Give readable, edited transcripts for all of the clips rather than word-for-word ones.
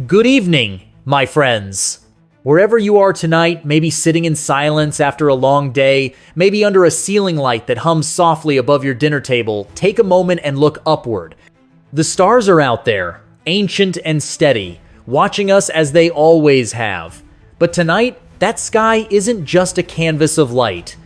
Good evening, my friends. Wherever you are tonight, maybe sitting in silence after a long day, maybe under a ceiling light that hums softly above your dinner table, take a moment and look upward. The stars are out there, ancient and steady, watching us as they always have. But tonight, that sky isn't just a canvas of light.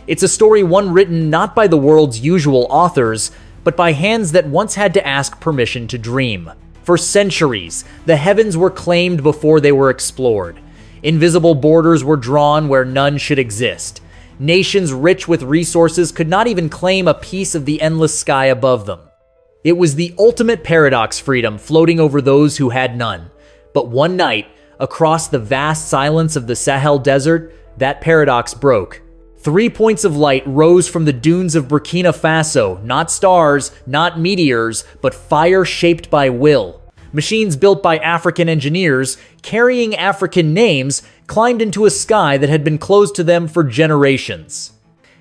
It's a story one written not by the world's usual authors, but by hands that once had to ask permission to dream. For centuries, the heavens were claimed before they were explored. Invisible borders were drawn where none should exist. Nations rich with resources could not even claim a piece of the endless sky above them. It was the ultimate paradox freedom floating over those who had none. But one night, across the vast silence of the Sahel desert, that paradox broke. 3 points of light rose from the dunes of Burkina Faso, not stars, not meteors, but fire shaped by will. Machines built by African engineers, carrying African names, climbed into a sky that had been closed to them for generations.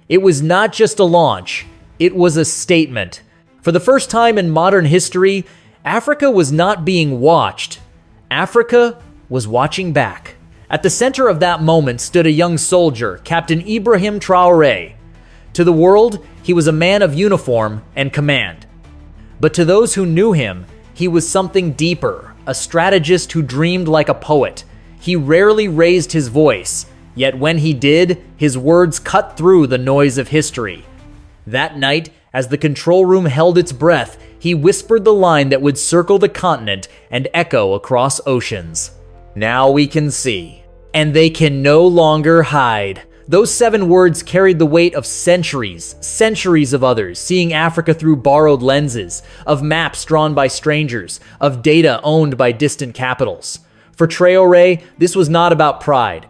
It was not just a launch, it was a statement. For the first time in modern history, Africa was not being watched. Africa was watching back. At the center of that moment stood a young soldier, Captain Ibrahim Traoré. To the world, he was a man of uniform and command. But to those who knew him, he was something deeper, a strategist who dreamed like a poet. He rarely raised his voice, yet when he did, his words cut through the noise of history. That night, as the control room held its breath, he whispered the line that would circle the continent and echo across oceans. Now we can see, and they can no longer hide. Those 7 words carried the weight of centuries of others, seeing Africa through borrowed lenses, of maps drawn by strangers, of data owned by distant capitals. For Traoré, this was not about pride.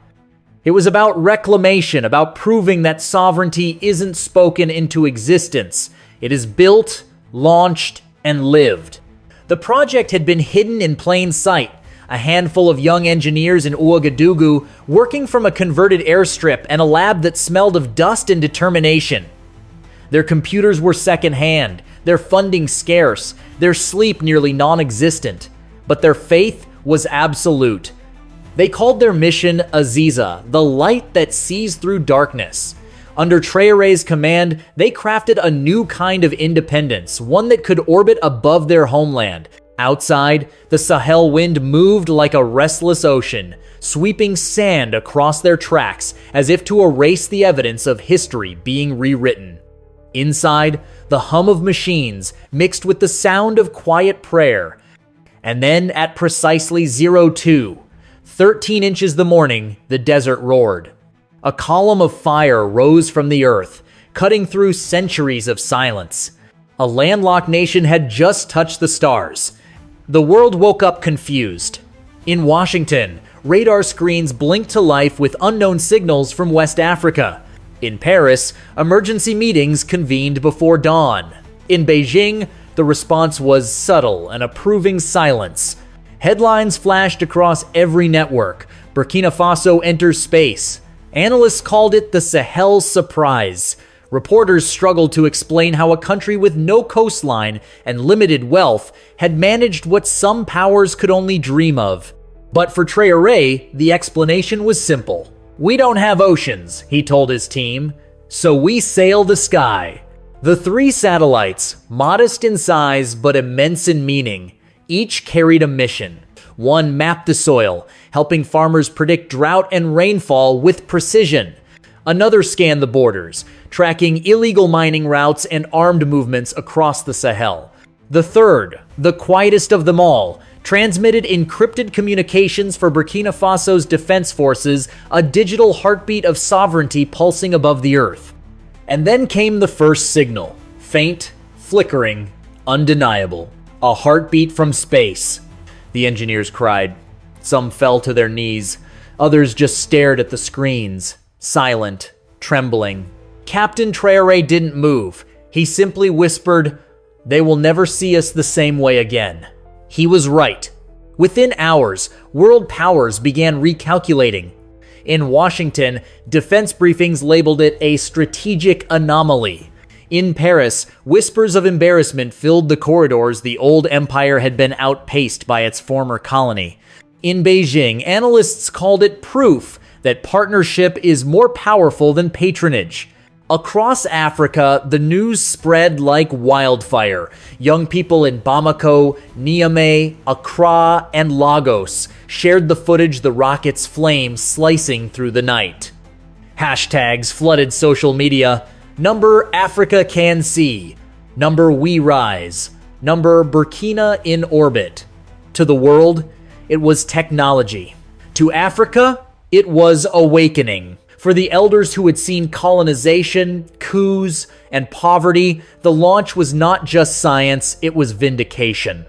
It was about reclamation, about proving that sovereignty isn't spoken into existence. It is built, launched, and lived. The project had been hidden in plain sight. A handful of young engineers in Ouagadougou working from a converted airstrip and a lab that smelled of dust and determination. Their computers were secondhand, their funding scarce, their sleep nearly non-existent, but their faith was absolute. They called their mission Aziza, the light that sees through darkness. Under Traoré's command, they crafted a new kind of independence, one that could orbit above their homeland. Outside, the Sahel wind moved like a restless ocean, sweeping sand across their tracks as if to erase the evidence of history being rewritten. Inside, the hum of machines mixed with the sound of quiet prayer. And then at precisely 02, 13 inches the morning, the desert roared. A column of fire rose from the earth, cutting through centuries of silence. A landlocked nation had just touched the stars. The world woke up confused. In Washington, radar screens blinked to life with unknown signals from West Africa. In Paris, emergency meetings convened before dawn. In Beijing, the response was subtle, an approving silence. Headlines flashed across every network. Burkina Faso enters space. Analysts called it the Sahel surprise. Reporters struggled to explain how a country with no coastline and limited wealth had managed what some powers could only dream of. But for Traoré, the explanation was simple. "We don't have oceans," he told his team, "so we sail the sky." The 3 satellites, modest in size but immense in meaning, each carried a mission. One mapped the soil, helping farmers predict drought and rainfall with precision. Another scanned the borders, tracking illegal mining routes and armed movements across the Sahel. The third, the quietest of them all, transmitted encrypted communications for Burkina Faso's defense forces, a digital heartbeat of sovereignty pulsing above the earth. And then came the first signal, faint, flickering, undeniable. A heartbeat from space. The engineers cried. Some fell to their knees. Others just stared at the screens, silent, trembling. Captain Traoré didn't move. He simply whispered, "They will never see us the same way again." He was right. Within hours, world powers began recalculating. In Washington, defense briefings labeled it a strategic anomaly. In Paris, whispers of embarrassment filled the corridors. The old empire had been outpaced by its former colony. In Beijing, analysts called it proof that partnership is more powerful than patronage. Across Africa, the news spread like wildfire. Young people in Bamako, Niamey, Accra, and Lagos shared the footage, the rocket's flames slicing through the night. Hashtags flooded social media. Number Africa can see. Number we rise. Number Burkina in orbit. To the world, it was technology. To Africa, it was awakening. For the elders who had seen colonization, coups, and poverty, the launch was not just science, it was vindication.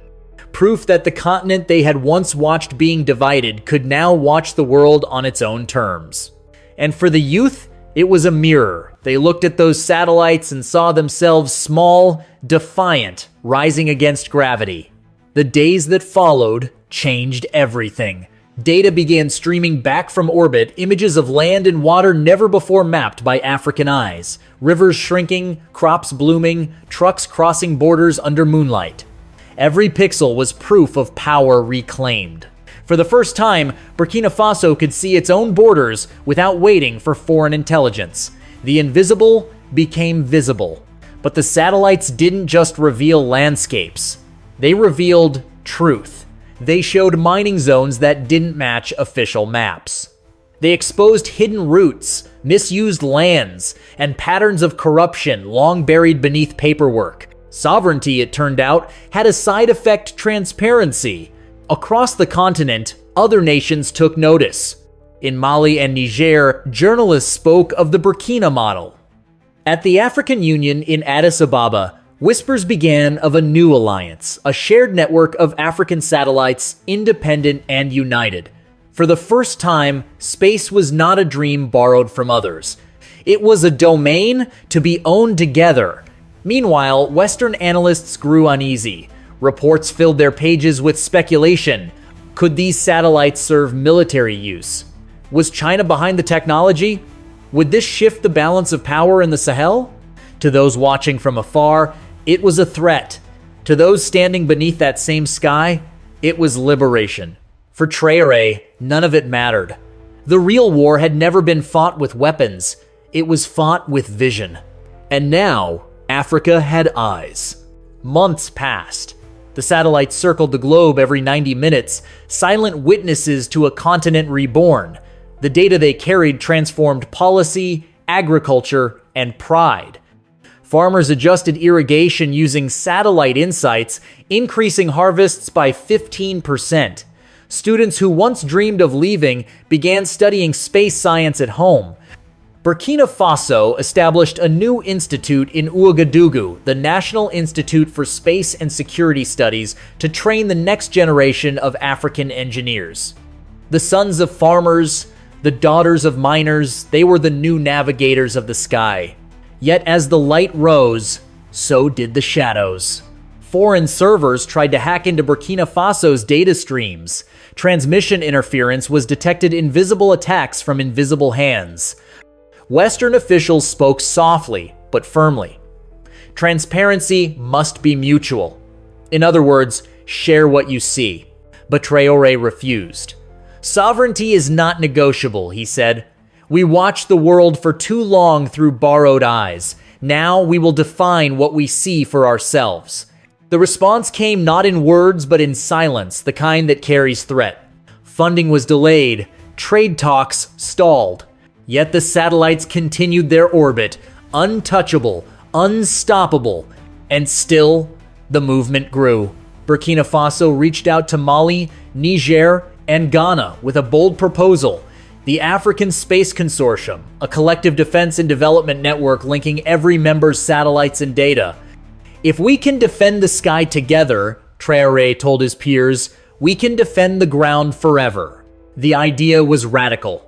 Proof that the continent they had once watched being divided could now watch the world on its own terms. And for the youth, it was a mirror. They looked at those satellites and saw themselves small, defiant, rising against gravity. The days that followed changed everything. Data began streaming back from orbit, images of land and water never before mapped by African eyes. Rivers shrinking, crops blooming, trucks crossing borders under moonlight. Every pixel was proof of power reclaimed. For the first time, Burkina Faso could see its own borders without waiting for foreign intelligence. The invisible became visible. But the satellites didn't just reveal landscapes. They revealed truth. They showed mining zones that didn't match official maps. They exposed hidden routes, misused lands, and patterns of corruption long buried beneath paperwork. Sovereignty, it turned out, had a side effect: transparency. Across the continent, other nations took notice. In Mali and Niger, journalists spoke of the Burkina model. At the African Union in Addis Ababa, whispers began of a new alliance, a shared network of African satellites, independent and united. For the first time, space was not a dream borrowed from others. It was a domain to be owned together. Meanwhile, Western analysts grew uneasy. Reports filled their pages with speculation. Could these satellites serve military use? Was China behind the technology? Would this shift the balance of power in the Sahel? To those watching from afar, it was a threat. To those standing beneath that same sky, it was liberation. For Traore, none of it mattered. The real war had never been fought with weapons. It was fought with vision. And now, Africa had eyes. Months passed. The satellites circled the globe every 90 minutes, silent witnesses to a continent reborn. The data they carried transformed policy, agriculture, and pride. Farmers adjusted irrigation using satellite insights, increasing harvests by 15%. Students who once dreamed of leaving began studying space science at home. Burkina Faso established a new institute in Ouagadougou, the National Institute for Space and Security Studies, to train the next generation of African engineers. The sons of farmers, the daughters of miners, they were the new navigators of the sky. Yet as the light rose, so did the shadows. Foreign servers tried to hack into Burkina Faso's data streams. Transmission interference was detected, invisible attacks from invisible hands. Western officials spoke softly but firmly. Transparency must be mutual. In other words, share what you see. But Traore refused. Sovereignty is not negotiable, he said. We watched the world for too long through borrowed eyes. Now we will define what we see for ourselves. The response came not in words but in silence, the kind that carries threat. Funding was delayed. Trade talks stalled. Yet the satellites continued their orbit, untouchable, unstoppable, and still the movement grew. Burkina Faso reached out to Mali, Niger, and Ghana with a bold proposal: the African Space Consortium, a collective defense and development network linking every member's satellites and data. If we can defend the sky together, Traore told his peers, we can defend the ground forever. The idea was radical.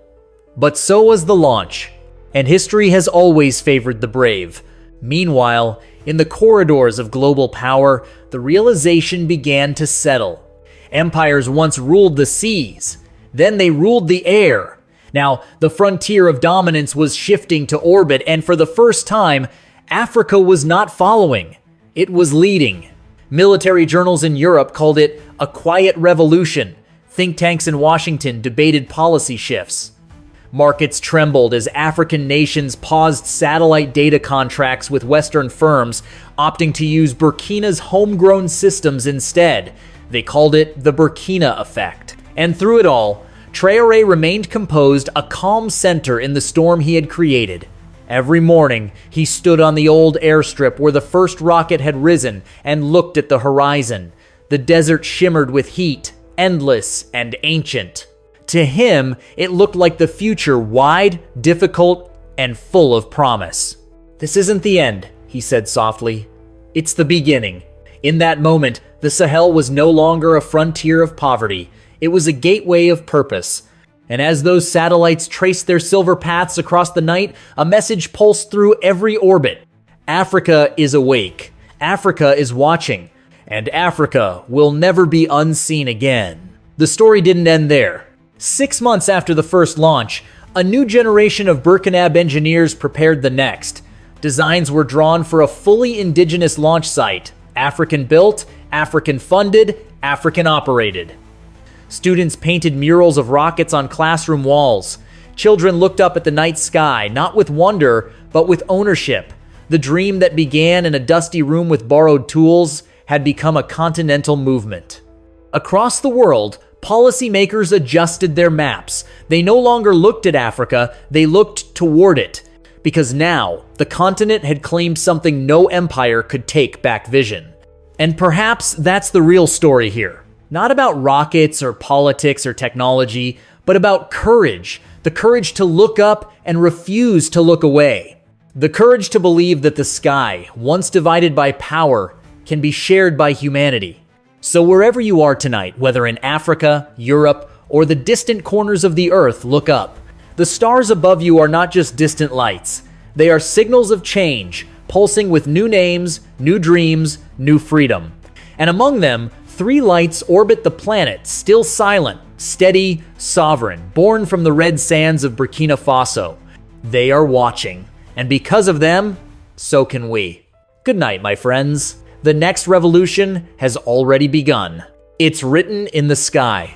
But so was the launch, and history has always favored the brave. Meanwhile, in the corridors of global power, the realization began to settle. Empires once ruled the seas, then they ruled the air. Now, the frontier of dominance was shifting to orbit, and for the first time, Africa was not following. It was leading. Military journals in Europe called it a quiet revolution. Think tanks in Washington debated policy shifts. Markets trembled as African nations paused satellite data contracts with Western firms, opting to use Burkina's homegrown systems instead. They called it the Burkina effect. And through it all, Traore remained composed, a calm center in the storm he had created. Every morning, he stood on the old airstrip where the first rocket had risen and looked at the horizon. The desert shimmered with heat, endless and ancient. To him, it looked like the future, wide, difficult, and full of promise. "This isn't the end," he said softly. "It's the beginning." In that moment, the Sahel was no longer a frontier of poverty. It was a gateway of purpose. And as those satellites traced their silver paths across the night, a message pulsed through every orbit. Africa is awake. Africa is watching. And Africa will never be unseen again. The story didn't end there. 6 months after the first launch, a new generation of Burkina engineers prepared the next. Designs were drawn for a fully indigenous launch site, African-built, African-funded, African-operated. Students painted murals of rockets on classroom walls. Children looked up at the night sky, not with wonder, but with ownership. The dream that began in a dusty room with borrowed tools had become a continental movement. Across the world, policymakers adjusted their maps. They no longer looked at Africa, they looked toward it. Because now, the continent had claimed something no empire could take back vision. And perhaps that's the real story here. Not about rockets or politics or technology, but about courage. The courage to look up and refuse to look away. The courage to believe that the sky, once divided by power, can be shared by humanity. So wherever you are tonight, whether in Africa, Europe, or the distant corners of the earth, look up. The stars above you are not just distant lights. They are signals of change, pulsing with new names, new dreams, new freedom. And among them, 3 lights orbit the planet, still silent, steady, sovereign, born from the red sands of Burkina Faso. They are watching, and because of them, so can we. Good night, my friends. The next revolution has already begun. It's written in the sky.